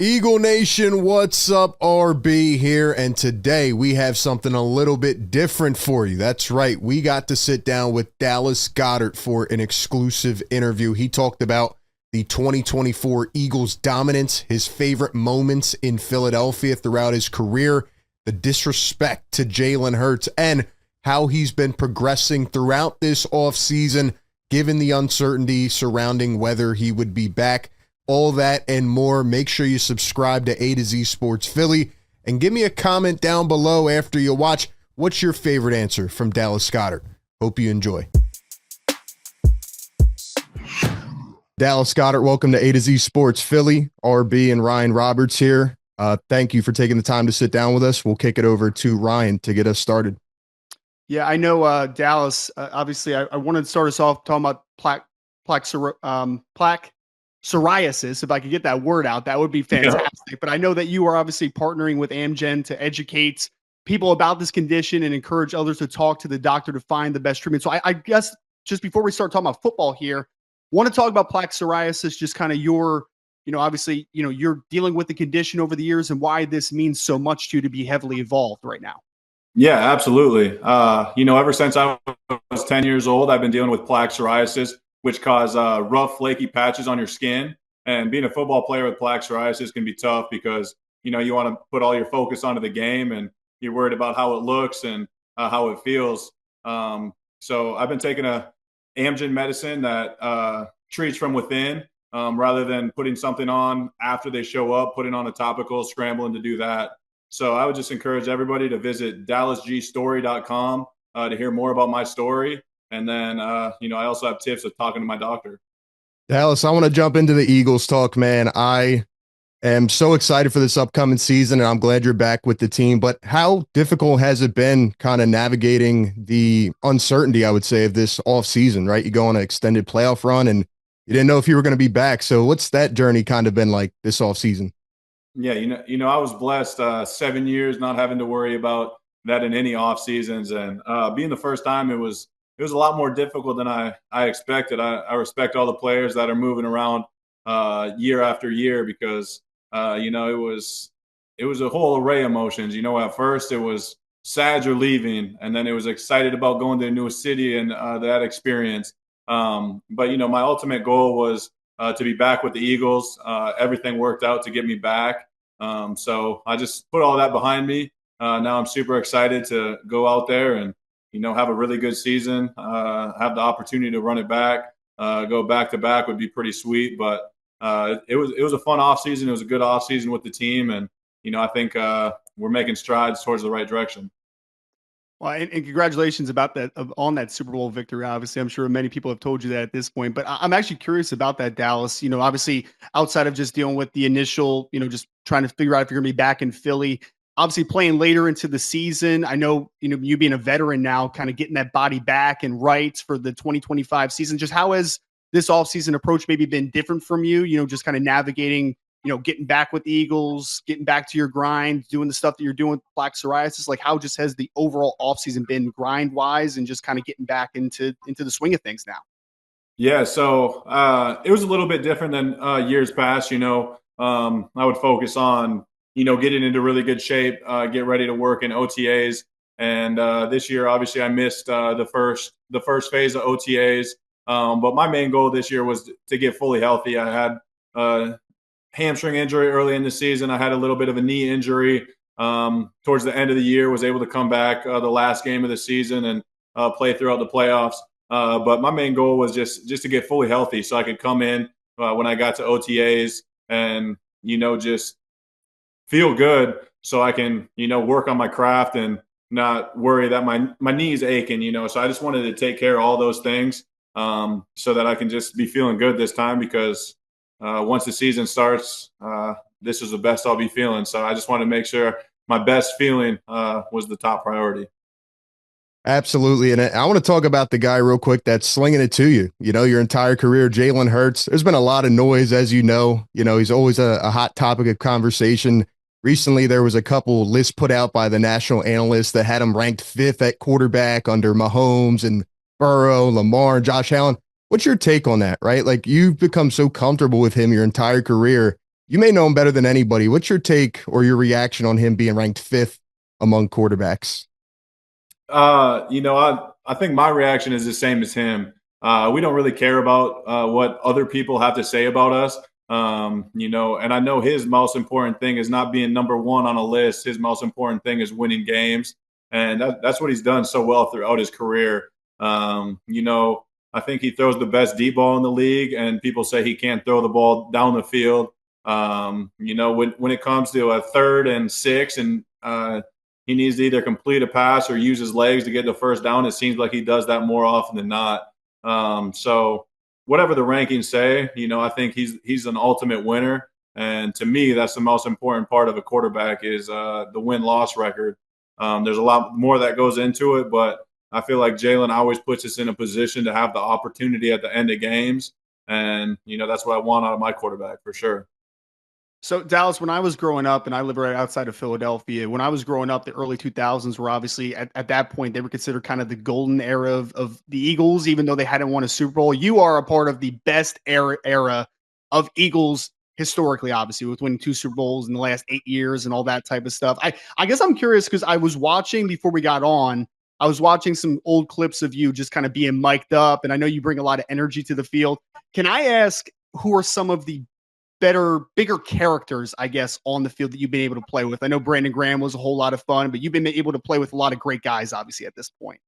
Eagle Nation, what's up? RB here, and today we have something a little bit different for you. That's right, we got to sit down with Dallas Goedert for an exclusive interview. He talked about the 2024 Eagles dominance, his favorite moments in Philadelphia throughout his career, the disrespect to Jalen Hurts, and how he's been progressing throughout this offseason, given the uncertainty surrounding whether he would be back. All that and more. Make sure you subscribe to A to Z Sports Philly and give me a comment down below after you watch. What's your favorite answer from Dallas Goedert? Hope you enjoy. Dallas Goedert, welcome to A to Z Sports Philly. RB and Ryan Roberts here. Thank you for taking the time to sit down with us. We'll kick it over to Ryan to get us started. Yeah, I know, Dallas. Obviously, I wanted to start us off talking about plaque psoriasis. If I could get that word out, that would be fantastic. Yeah. But I know that you are obviously partnering with Amgen to educate people about this condition and encourage others to talk to the doctor to find the best treatment. So I guess just before we start talking about football here, want to talk about plaque psoriasis, just kind of your, obviously, you're dealing with the condition over the years and why this means so much to you to be heavily involved right now. Yeah, absolutely. Ever since I was 10 years old, I've been dealing with plaque psoriasis, which cause rough, flaky patches on your skin. And being a football player with plaque psoriasis can be tough because, you want to put all your focus onto the game and you're worried about how it looks and how it feels. So I've been taking a Amgen medicine that treats from within rather than putting something on after they show up, putting on a topical, scrambling to do that. So I would just encourage everybody to visit dallasgstory.com to hear more about my story. And then, I also have tips of talking to my doctor. Dallas, I want to jump into the Eagles talk, man. I am so excited for this upcoming season, and I'm glad you're back with the team. But how difficult has it been kind of navigating the uncertainty, I would say, of this offseason, right? You go on an extended playoff run, and you didn't know if you were going to be back. So what's that journey kind of been like this offseason? Yeah, I was blessed 7 years not having to worry about that in any off seasons, and being the first time, it was a lot more difficult than I expected. I respect all the players that are moving around year after year because it was a whole array of emotions. At first it was sad you're leaving, and then it was excited about going to a new city and that experience. But my ultimate goal was to be back with the Eagles. Everything worked out to get me back. So I just put all that behind me. Now I'm super excited to go out there and, have a really good season, have the opportunity to run it back, go back to back would be pretty sweet. But it was a fun offseason. It was a good offseason with the team. And, I think we're making strides towards the right direction. Well, and congratulations about that on that Super Bowl victory. Obviously, I'm sure many people have told you that at this point, but I'm actually curious about that, Dallas. Obviously, outside of just dealing with the initial, just trying to figure out if you're going to be back in Philly, obviously playing later into the season. I know, you being a veteran now, kind of getting that body back and right for the 2025 season. Just how has this offseason approach maybe been different from you? Just kind of navigating, getting back with the Eagles, getting back to your grind, doing the stuff that you're doing with plaque psoriasis. Like, how just has the overall offseason been grind wise and just kind of getting back into the swing of things now? Yeah, so it was a little bit different than years past. I would focus on, getting into really good shape, get ready to work in OTAs. And this year, obviously, I missed the first phase of OTAs. But my main goal this year was to get fully healthy. I had hamstring injury early in the season. I had a little bit of a knee injury towards the end of the year, was able to come back the last game of the season and play throughout the playoffs. But my main goal was just to get fully healthy so I could come in when I got to OTAs and, just feel good so I can, work on my craft and not worry that my knee's aching, So I just wanted to take care of all those things so that I can just be feeling good this time because once the season starts, this is the best I'll be feeling. So I just wanted to make sure my best feeling was the top priority. Absolutely. And I want to talk about the guy real quick that's slinging it to you, your entire career, Jalen Hurts. There's been a lot of noise, as you know. He's always a hot topic of conversation. Recently, there was a couple lists put out by the national analysts that had him ranked 5th at quarterback under Mahomes and Burrow, Lamar, and Josh Allen. What's your take on that, right? Like, you've become so comfortable with him your entire career. You may know him better than anybody. What's your take or your reaction on him being ranked 5th among quarterbacks? I think my reaction is the same as him. We don't really care about what other people have to say about us. And I know his most important thing is not being number one on a list. His most important thing is winning games. And that's what he's done so well throughout his career. I think he throws the best deep ball in the league, and people say he can't throw the ball down the field. When it comes to a 3rd and 6 and he needs to either complete a pass or use his legs to get the first down. It seems like he does that more often than not. So whatever the rankings say, I think he's an ultimate winner. And to me, that's the most important part of a quarterback is the win-loss record. There's a lot more that goes into it, but I feel like Jalen always puts us in a position to have the opportunity at the end of games. And, that's what I want out of my quarterback for sure. So Dallas, when I was growing up, and I live right outside of Philadelphia, when I was growing up, the early 2000s were obviously at that point, they were considered kind of the golden era of the Eagles, even though they hadn't won a Super Bowl. You are a part of the best era of Eagles historically, obviously, with winning 2 Super Bowls in the last 8 years and all that type of stuff. I guess I'm curious because I was watching before we got on, I was watching some old clips of you just kind of being mic'd up, and I know you bring a lot of energy to the field. Can I ask who are some of the bigger characters, I guess, on the field that you've been able to play with? I know Brandon Graham was a whole lot of fun, but you've been able to play with a lot of great guys, obviously, at this point.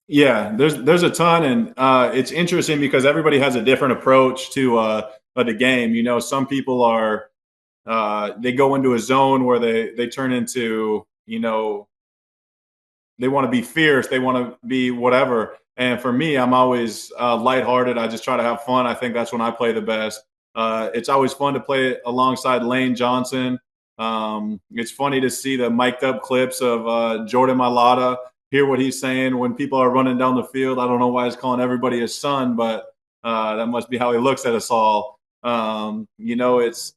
Yeah, there's a ton, and it's interesting because everybody has a different approach to the game. Some people are they go into a zone where they turn into they want to be fierce, they want to be whatever. And for me, I'm always lighthearted. I just try to have fun. I think that's when I play the best. It's always fun to play alongside Lane Johnson. It's funny to see the mic'd up clips of Jordan Mailata, hear what he's saying when people are running down the field. I don't know why he's calling everybody his son, but that must be how he looks at us all. It's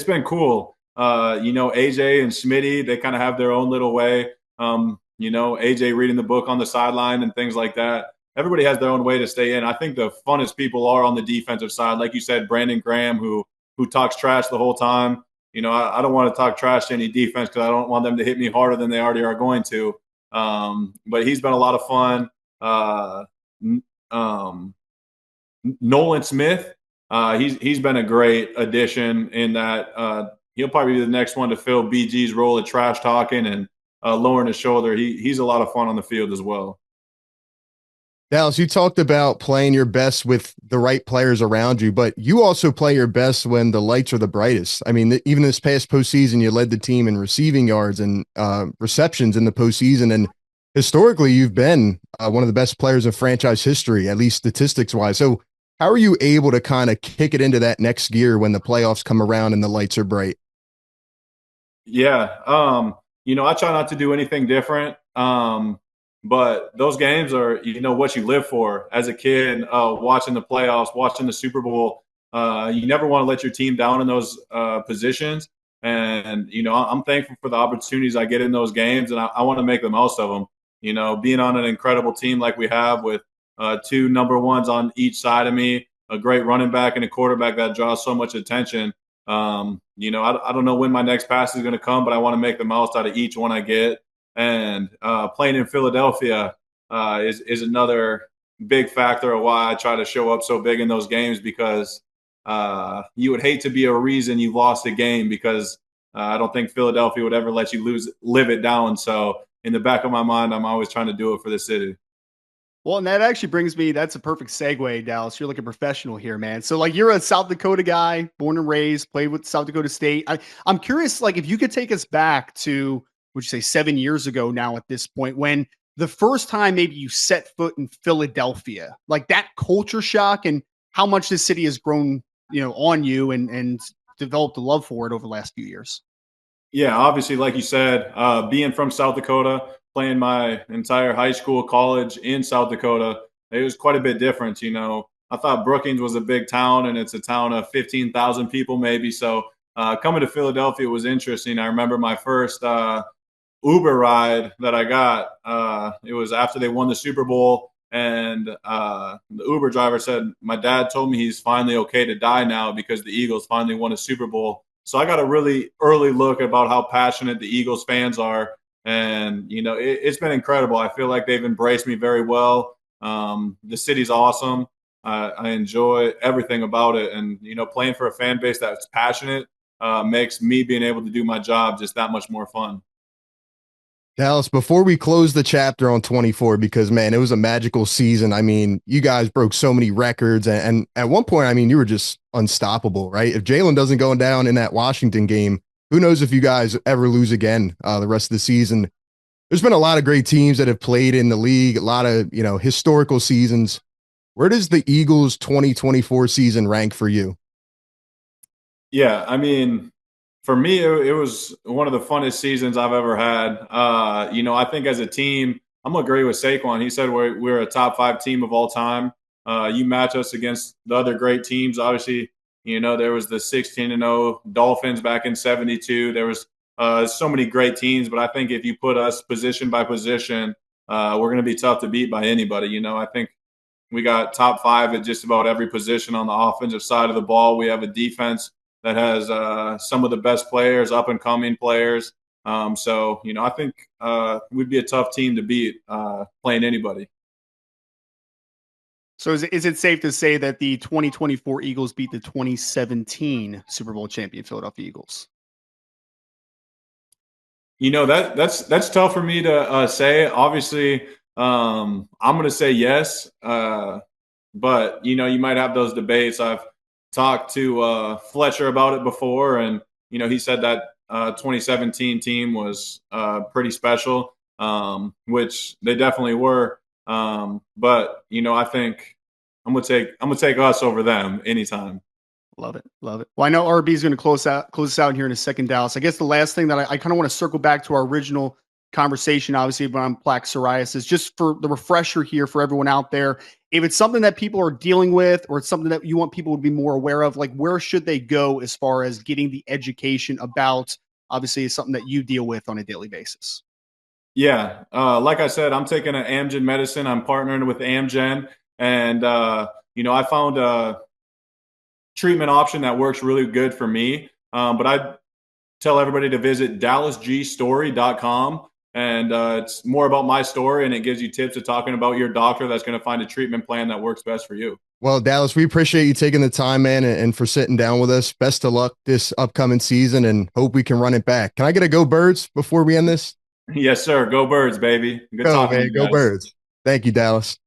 been cool. AJ and Smitty, they kind of have their own little way. AJ reading the book on the sideline and things like that. Everybody has their own way to stay in. I think the funnest people are on the defensive side. Like you said, Brandon Graham, who talks trash the whole time. I don't want to talk trash to any defense because I don't want them to hit me harder than they already are going to. But he's been a lot of fun. Nolan Smith, he's been a great addition in that he'll probably be the next one to fill BG's role of trash talking and lowering his shoulder. He's a lot of fun on the field as well. Dallas, you talked about playing your best with the right players around you, but you also play your best when the lights are the brightest. I mean, even this past postseason, you led the team in receiving yards and receptions in the postseason. And historically, you've been one of the best players in franchise history, at least statistics wise. So how are you able to kind of kick it into that next gear when the playoffs come around and the lights are bright? Yeah. I try not to do anything different. But those games are, what you live for as a kid, watching the playoffs, watching the Super Bowl. You never want to let your team down in those positions. And, I'm thankful for the opportunities I get in those games, and I want to make the most of them. Being on an incredible team like we have with 2 number ones on each side of me, a great running back and a quarterback that draws so much attention. I don't know when my next pass is going to come, but I want to make the most out of each one I get. And playing in Philadelphia is another big factor of why I try to show up so big in those games, because you would hate to be a reason you lost a game, because I don't think Philadelphia would ever let you live it down. So in the back of my mind, I'm always trying to do it for the city. Well, and that actually brings me, that's a perfect segue, Dallas. You're like a professional here, man. So like you're a South Dakota guy, born and raised, played with South Dakota State. I'm curious, like if you could take us back to, would you say 7 years ago now at this point, when the first time maybe you set foot in Philadelphia, like that culture shock and how much this city has grown, on you and developed a love for it over the last few years. Yeah, obviously, like you said, being from South Dakota, playing my entire high school, college in South Dakota, it was quite a bit different. I thought Brookings was a big town, and it's a town of 15,000 people maybe. So coming to Philadelphia was interesting. I remember my first Uber ride that I got. It was after they won the Super Bowl. And the Uber driver said, my dad told me he's finally okay to die now because the Eagles finally won a Super Bowl. So I got a really early look about how passionate the Eagles fans are. And, it's been incredible. I feel like they've embraced me very well. The city's awesome. I enjoy everything about it. And, playing for a fan base that's passionate makes me being able to do my job just that much more fun. Dallas, before we close the chapter on 24, because man, it was a magical season. I mean, you guys broke so many records, and at one point, I mean, you were just unstoppable, right? If Jalen doesn't go down in that Washington game, who knows if you guys ever lose again the rest of the season. There's been a lot of great teams that have played in the league, a lot of, historical seasons. Where does the Eagles 2024 season rank for you? Yeah, I mean, for me, it was one of the funnest seasons I've ever had. I think as a team, I'm gonna agree with Saquon. He said we're a top 5 team of all time. You match us against the other great teams. Obviously, there was the 16-0 Dolphins back in '72. There was so many great teams, but I think if you put us position by position, we're gonna be tough to beat by anybody. I think we got top 5 at just about every position on the offensive side of the ball. We have a defense that has some of the best players, up and coming players. I think we'd be a tough team to beat playing anybody. So is it safe to say that the 2024 Eagles beat the 2017 Super Bowl champion Philadelphia Eagles? That's tough for me to say. Obviously, I'm going to say yes, but you might have those debates. I've talked to Fletcher about it before, and he said that 2017 team was pretty special, which they definitely were. But I think I'm gonna take us over them anytime. Love it. Love it. Well, I know RB is going to close us out here in a second, Dallas. I guess the last thing that I kind of want to circle back to our original conversation, obviously, on plaque psoriasis, just for the refresher here for everyone out there. If it's something that people are dealing with, or it's something that you want people to be more aware of, like where should they go as far as getting the education about, obviously, it's something that you deal with on a daily basis? Yeah. Like I said, I'm taking an Amgen medicine. I'm partnering with Amgen. And, I found a treatment option that works really good for me. But I tell everybody to visit dallasgstory.com. And it's more about my story, and it gives you tips of talking about your doctor that's going to find a treatment plan that works best for you. Well, Dallas, we appreciate you taking the time, man, and for sitting down with us. Best of luck this upcoming season, and hope we can run it back. Can I get a go Birds before we end this? Yes, sir. Go Birds, baby. Good Go, talking to man. you Go guys. Birds. Thank you, Dallas.